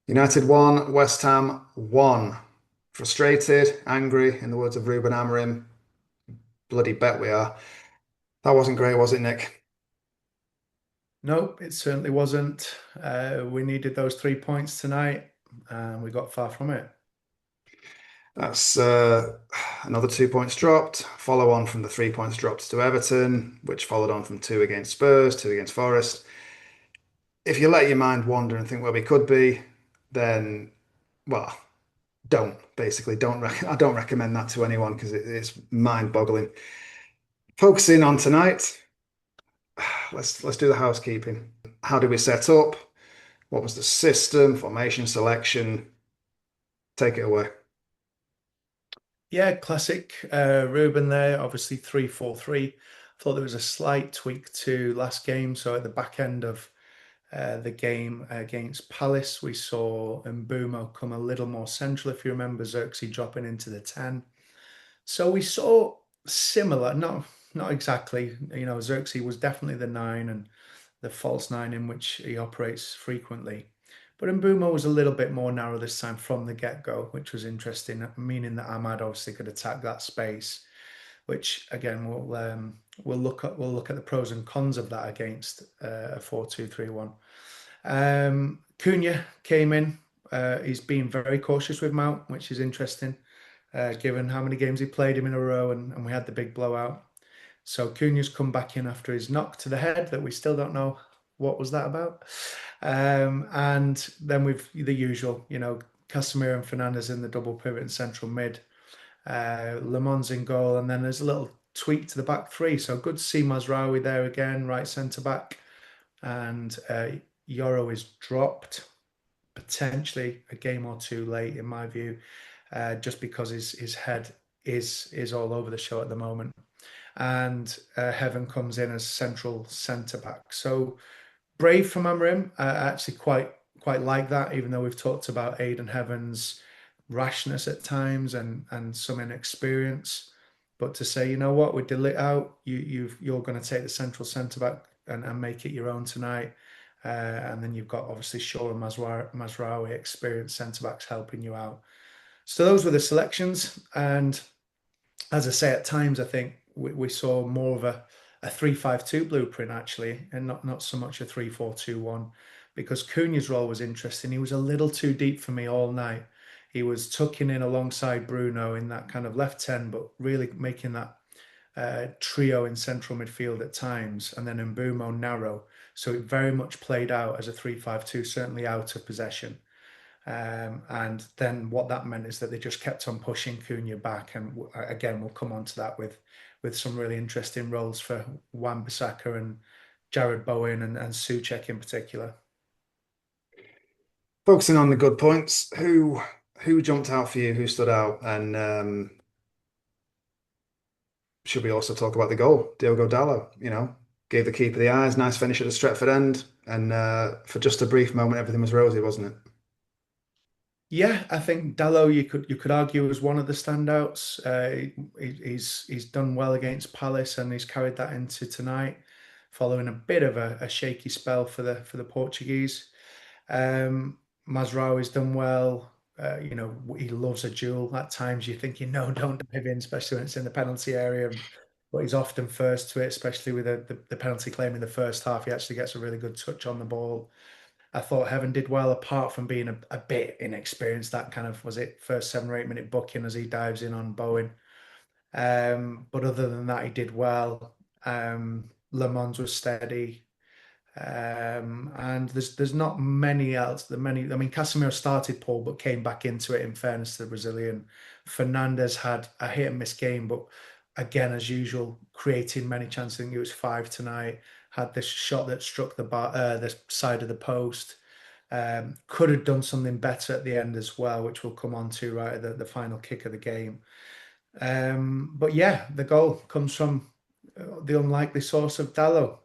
United 1, West Ham 1. Frustrated, angry, in the words of Ruben Amorim. Bloody bet we are. That wasn't great, was it, Nick? Nope, it certainly wasn't. We needed those 3 points tonight, and we got far from it. That's another 2 points dropped. Follow on from the 3 points dropped to Everton, which followed on from two against Spurs, two against Forest. If you let your mind wander and think where we could be, then, well, don't basically don't I don't recommend that to anyone because it's mind-boggling. Focusing on tonight, let's do the housekeeping. How did we set up? What was the system, formation selection? Take it away. Yeah, classic Ruben there. Obviously 3-4-3. Thought there was a slight tweak to last game. So at the back end of the game against Palace, we saw Mbumo come a little more central. If you remember, Xerxes dropping into the 10. So we saw similar, not exactly. Xerxes was definitely the 9 and the false 9 in which he operates frequently. But Mbumo was a little bit more narrow this time from the get-go, which was interesting, meaning that Ahmad obviously could attack that space, which again we'll look at the pros and cons of that against a 4-2-3-1. Cunha came in. He's been very cautious with Mount, which is interesting, given how many games he played him in a row and we had the big blowout. So Cunha's come back in after his knock to the head that we still don't know what was that about. And then with the usual, Casemiro and Fernandez in the double pivot and central mid. Le Mans in goal, and then there's a little tweak to the back three. So good to see Mazraoui there again, right centre back, and Yoro is dropped potentially a game or two late in my view, just because his head is all over the show at the moment. And Heaven comes in as central centre back. So brave from Amrim. I actually quite like that, even though we've talked about Aidan Heaven's rashness at times and some inexperience. But to say, you know what, we deal it out. You're going to take the central centre back and make it your own tonight. And then you've got obviously Shaw and Mazraoui, experienced centre backs helping you out. So those were the selections. And as I say, at times I think we saw more of a 3-5-2 blueprint actually, and not so much a 3-4-2-1, because Cunha's role was interesting. He was a little too deep for me all night. He was tucking in alongside Bruno in that kind of left 10, but really making that trio in central midfield at times, and then Mbumo narrow. So it very much played out as a 3-5-2, certainly out of possession. And then what that meant is that they just kept on pushing Cunha back. And again, we'll come on to that with some really interesting roles for Wan-Bissaka and Jared Bowen and Souček in particular. Focusing on the good points, who jumped out for you? Who stood out? And should we also talk about the goal? Diogo Dalot, gave the keeper the eyes. Nice finish at the Stretford end, and for just a brief moment, everything was rosy, wasn't it? Yeah, I think Dalot you could argue was one of the standouts. He's done well against Palace and he's carried that into tonight, following a bit of a shaky spell for the Portuguese. Mazraoui's done well. He loves a duel. At times you're thinking, no, don't dive in, especially when it's in the penalty area. But he's often first to it, especially with the penalty claim in the first half. He actually gets a really good touch on the ball. I thought Heaven did well, apart from being a bit inexperienced. That kind of was it, first 7 or 8 minute booking as he dives in on Bowen. But other than that, he did well. Le Mans was steady. And there's not many else. I mean, Casemiro started poor, but came back into it. In fairness to the Brazilian, Fernandez had a hit and miss game, but again, as usual, creating many chances. I think it was five tonight. Had this shot that struck the side of the post. Could have done something better at the end as well, which we'll come on to right at the final kick of the game. But yeah, the goal comes from the unlikely source of Dallo.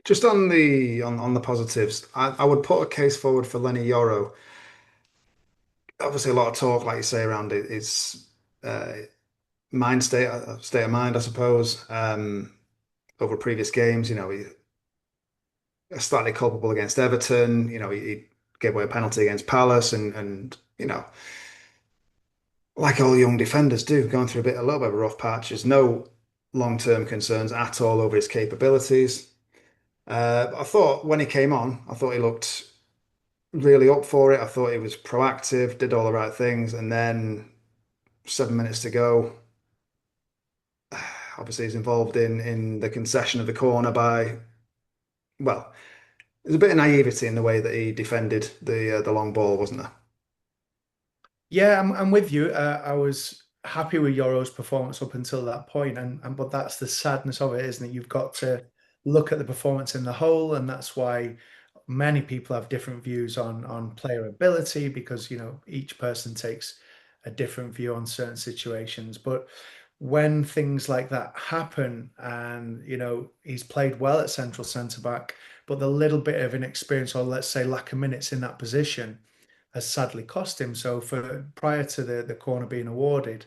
Just on the positives, I would put a case forward for Lenny Yoro. Obviously, a lot of talk, like you say, around it is uh, state of mind, I suppose. Over previous games, he slightly culpable against Everton. He gave away a penalty against Palace, and like all young defenders do, going through a little bit of a rough patch. There's no long-term concerns at all over his capabilities. I thought when he came on, I thought he looked really up for it. I thought he was proactive, did all the right things, and then 7 minutes to go, obviously he's involved in the concession of the corner by, well, there's a bit of naivety in the way that he defended the long ball, wasn't there? Yeah, I'm with you. I was happy with Yoro's performance up until that point, and but that's the sadness of it, isn't it? You've got to look at the performance in the whole, and that's why many people have different views on player ability because each person takes a different view on certain situations. But when things like that happen, and he's played well at central centre back, but the little bit of inexperience, or let's say lack of minutes in that position has sadly cost him. So for prior to the corner being awarded,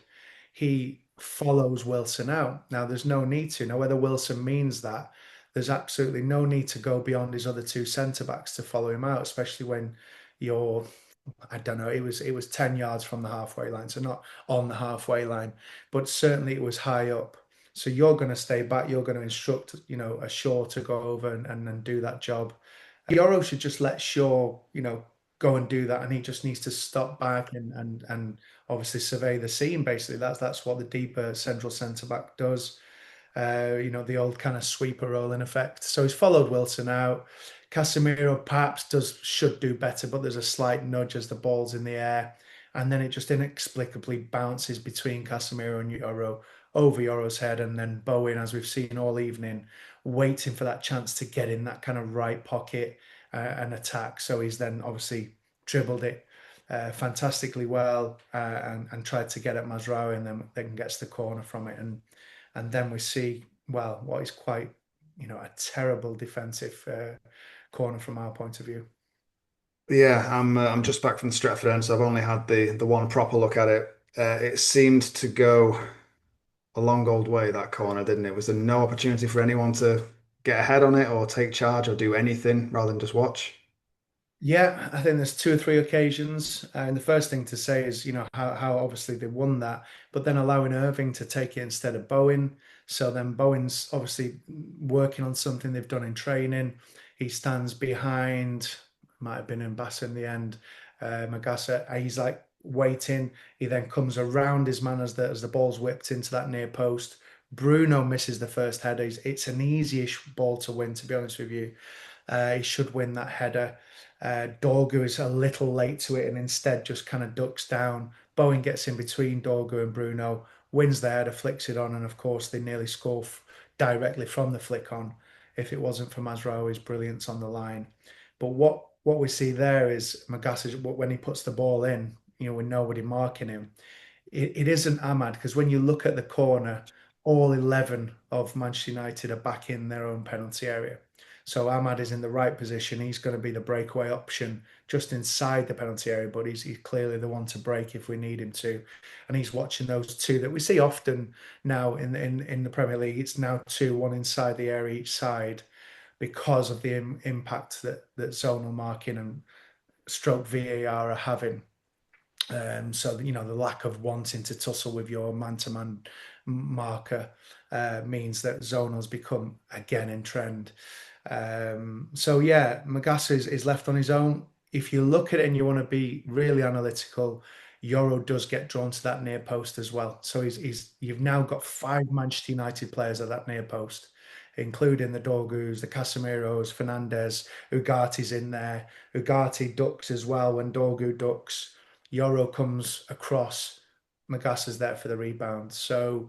he follows Wilson out. Now there's no need to. Now whether Wilson means that, there's absolutely no need to go beyond his other two centre backs to follow him out, especially when you're, I don't know, it was 10 yards from the halfway line, so not on the halfway line, but certainly it was high up. So you're going to stay back. You're going to instruct, a Shaw to go over and do that job. Yoro should just let Shaw, go and do that, and he just needs to stop back and obviously survey the scene. Basically, that's what the deeper central centre back does. The old kind of sweeper role in effect. So he's followed Wilson out. Casemiro perhaps should do better, but there's a slight nudge as the ball's in the air, and then it just inexplicably bounces between Casemiro and Euro over Euro's head, and then Bowen, as we've seen all evening, waiting for that chance to get in that kind of right pocket and attack. So he's then obviously dribbled it fantastically well and tried to get at Mazraoui, and then gets the corner from it, and then we see, well, what is quite, a terrible defensive corner from our point of view. Yeah, I'm just back from Stretford End, so I've only had the one proper look at it. It seemed to go a long old way, that corner, didn't it? Was there no opportunity for anyone to get ahead on it or take charge or do anything rather than just watch? Yeah, I think there's two or three occasions. And the first thing to say is, how obviously they won that, but then allowing Irving to take it instead of Bowen. So then Bowen's obviously working on something they've done in training. He stands behind, might have been Mbassa in the end, Magassa. He's like waiting. He then comes around his man as the ball's whipped into that near post. Bruno misses the first header. It's an easy-ish ball to win, to be honest with you. He should win that header. Dorgu is a little late to it and instead just kind of ducks down. Bowen gets in between Dorgu and Bruno, wins the header, flicks it on, and of course they nearly score directly from the flick on if it wasn't for Mazraoui's brilliance on the line. But what we see there is Magassa, when he puts the ball in, with nobody marking him, it isn't Ahmad, because when you look at the corner, all 11 of Manchester United are back in their own penalty area. So Ahmad is in the right position. He's going to be the breakaway option just inside the penalty area, but he's clearly the one to break if we need him to. And he's watching those two that we see often now in the Premier League. It's now two, one inside the area each side because of the impact that zonal marking and stroke VAR are having. So the lack of wanting to tussle with your man-to-man marker means that zonal's become again in trend. So yeah, Magassa is left on his own. If you look at it and you want to be really analytical, Euro does get drawn to that near post as well. So you've now got five Manchester United players at that near post, including the Dorgus, the Casemiros, Fernandez, Ugarte's in there. Ugarte ducks as well when Dorgu ducks. Euro comes across. Magassa's there for the rebound. So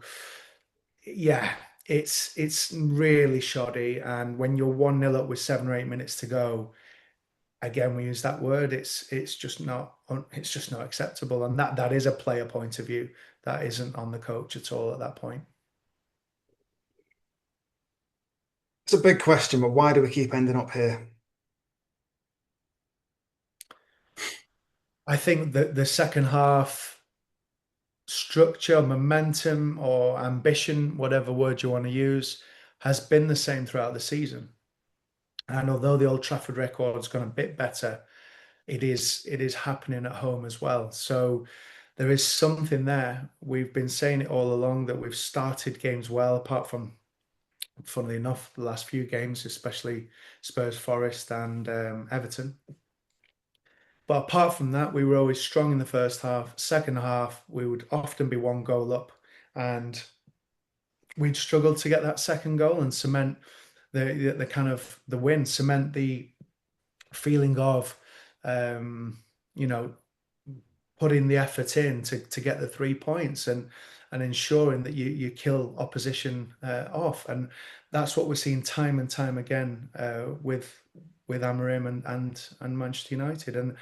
yeah, it's really shoddy. And when you're 1-0 up with 7 or 8 minutes to go, again we use that word. It's just not acceptable. And that is a player point of view. That isn't on the coach at all at that point. It's a big question, but why do we keep ending up here? I think that the second half structure, momentum, or ambition, whatever word you want to use, has been the same throughout the season. And although the Old Trafford record's gone a bit better, it is happening at home as well. So there is something there. We've been saying it all along that we've started games well, apart from, funnily enough, the last few games, especially Spurs, Forest, and Everton. But apart from that, we were always strong in the first half. Second half, we would often be one goal up, and we'd struggle to get that second goal and cement the kind of the win, cement the feeling of um, you know putting the effort in to get the 3 points and ensuring that you kill opposition off. And that's what we're seeing time and time again with Amorim and Manchester United. And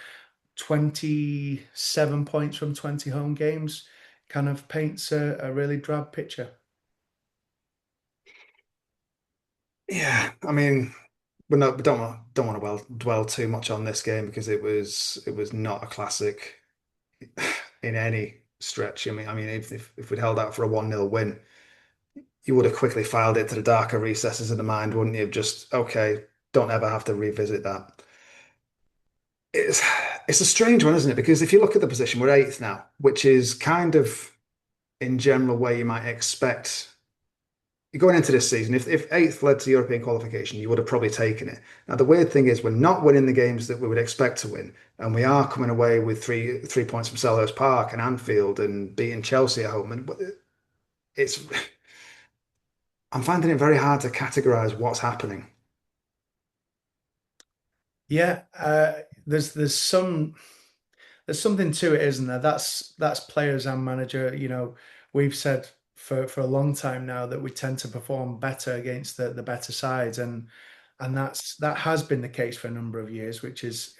27 points from 20 home games kind of paints a really drab picture. Yeah, I mean, we don't want to dwell too much on this game because it was not a classic in any stretch. I mean, if we'd held out for a 1-0 win, you would have quickly filed it to the darker recesses of the mind, wouldn't you? Just okay, don't ever have to revisit that. It's it's a strange one, isn't it? Because if you look at the position, we're eighth now, which is kind of in general where you might expect going into this season. If eighth led to European qualification, you would have probably taken it. Now the weird thing is we're not winning the games that we would expect to win, and we are coming away with three points from Selhurst Park and Anfield and beating Chelsea at home. And it's I'm finding it very hard to categorize what's happening. Yeah, there's something to it, isn't there? That's players and manager. We've said for a long time now that we tend to perform better against the better sides, and that has been the case for a number of years, which is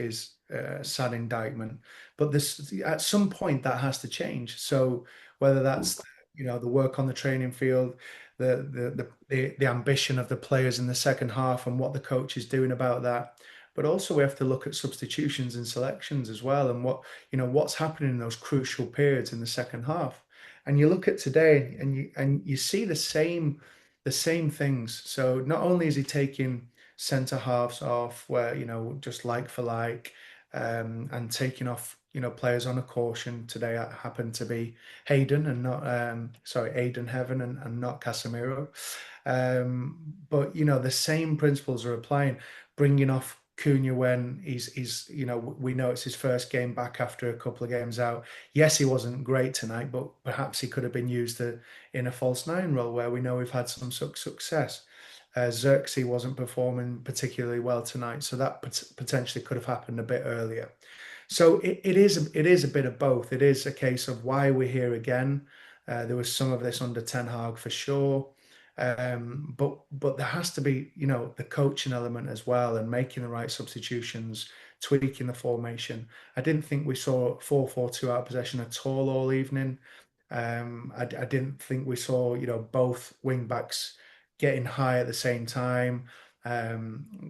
a sad indictment. But this at some point that has to change. So whether that's the work on the training field, the ambition of the players in the second half, and what the coach is doing about that. But also we have to look at substitutions and selections as well, and what's happening in those crucial periods in the second half. And you look at today, and you see the same things. So not only is he taking centre halves off, where just like for like, and taking off players on a caution. Today it happened to be Hayden and not sorry, Aiden Heaven and not Casemiro. But the same principles are applying, bringing off Cunha when we know it's his first game back after a couple of games out. Yes, he wasn't great tonight, but perhaps he could have been used in a false nine role where we know we've had some success. Xerxes wasn't performing particularly well tonight, so that potentially could have happened a bit earlier. So it is a bit of both. It is a case of why we're here again. There was some of this under Ten Hag for sure. But there has to be, the coaching element as well, and making the right substitutions, tweaking the formation. I didn't think we saw 4-4-2 out of possession at all evening. I didn't think we saw, both wing backs getting high at the same time.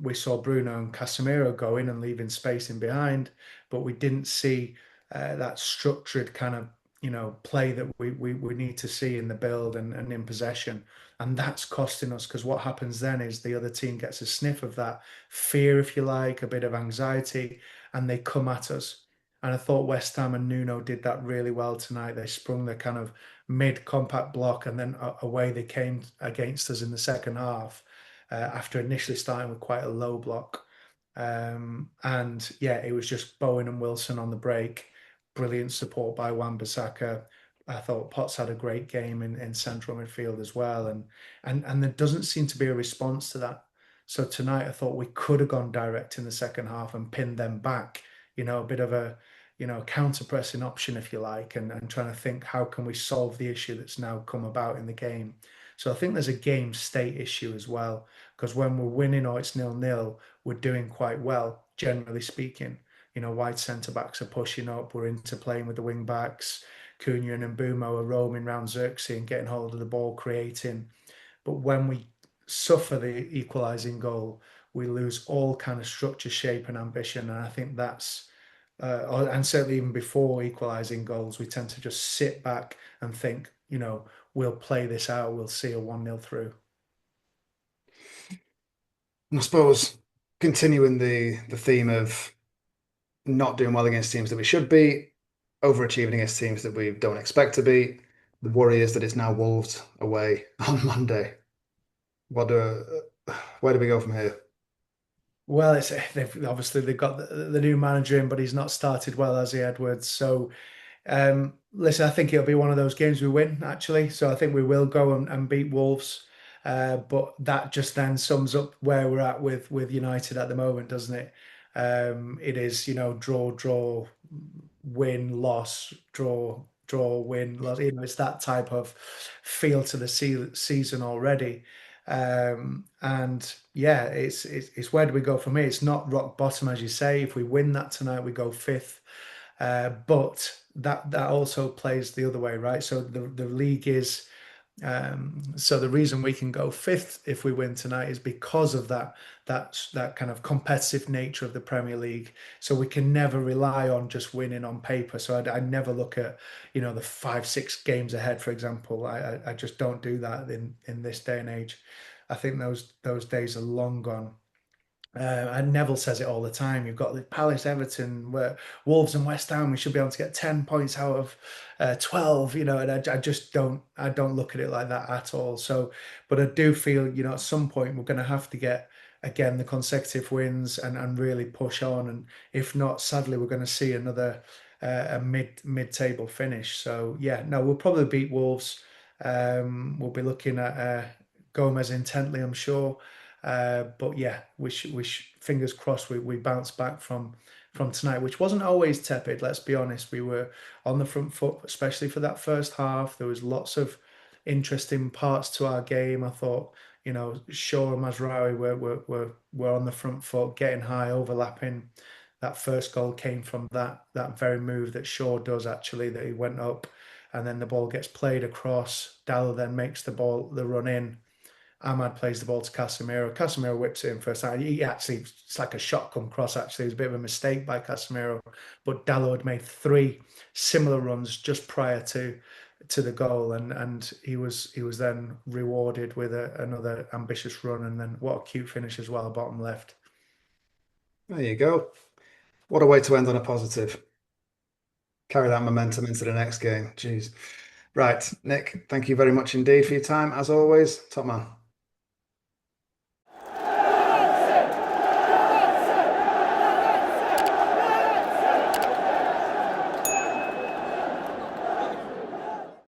We saw Bruno and Casemiro go in and leaving space in behind, but we didn't see that structured kind of play that we need to see in the build and in possession. And that's costing us, because what happens then is the other team gets a sniff of that fear, if you like, a bit of anxiety, and they come at us. And I thought West Ham and Nuno did that really well tonight. They sprung the kind of mid compact block, and then away they came against us in the second half, after initially starting with quite a low block. And yeah, it was just Bowen and Wilson on the break. Brilliant support by Wan-Bissaka. I thought Potts had a great game in central midfield as well, and there doesn't seem to be a response to that. So tonight I thought we could have gone direct in the second half and pinned them back. A bit of a counter pressing option, if you like, and trying to think how can we solve the issue that's now come about in the game. So I think there's a game state issue as well, because when we're winning or it's 0-0, we're doing quite well, generally speaking. Wide centre backs are pushing up. We're into playing with the wing backs. Cunha and Mbumo are roaming around Xerxes and getting hold of the ball, creating. But when we suffer the equalising goal, we lose all kind of structure, shape, and ambition. And I think that's, and certainly even before equalising goals, we tend to just sit back and think, we'll play this out. We'll see a 1-0 through. And I suppose continuing the theme of not doing well against teams that we should be, overachieving against teams that we don't expect to be. The worry is that it's now Wolves away on Monday. What do, where do we go from here? Well, they've got the new manager in, but he's not started well, has he, Edwards? So listen, I think it'll be one of those games we win, actually. So I think we will go and beat Wolves. But that just then sums up where we're at with United at the moment, doesn't it? It is, draw, draw, win, loss, draw, draw, win, loss. It's that type of feel to the season already. And yeah, it's where do we go from here? It's not rock bottom, as you say. If we win that tonight, we go fifth. But that also plays the other way, right? So the league is so the reason we can go fifth if we win tonight is because of that kind of competitive nature of the Premier League. So we can never rely on just winning on paper. So I never look at the 5, 6 games ahead, for example. I just don't do that in this day and age. I think those days are long gone. And Neville says it all the time. You've got the Palace, Everton, where Wolves and West Ham. We should be able to get 10 points out of 12. And I just don't look at it like that at all. So, but I do feel at some point we're going to have to get again the consecutive wins and really push on. And if not, sadly, we're going to see another a mid table finish. So yeah, no, we'll probably beat Wolves. We'll be looking at Gomez intently, I'm sure. But yeah, fingers crossed we bounce back from tonight, which wasn't always tepid. Let's be honest, we were on the front foot, especially for that first half. There was lots of interesting parts to our game. I thought, Shaw and Mazraoui were on the front foot, getting high, overlapping. That first goal came from that very move that Shaw does actually, that he went up, and then the ball gets played across. Dallo then makes the run in. Ahmad plays the ball to Casemiro. Casemiro whips it in first time. It's like a shot come cross, actually. It was a bit of a mistake by Casemiro. But Dallo had made 3 similar runs just prior to the goal. And he was then rewarded with another ambitious run. And then what a cute finish as well, bottom left. There you go. What a way to end on a positive. Carry that momentum into the next game. Jeez. Right, Nick, thank you very much indeed for your time, as always. Top man.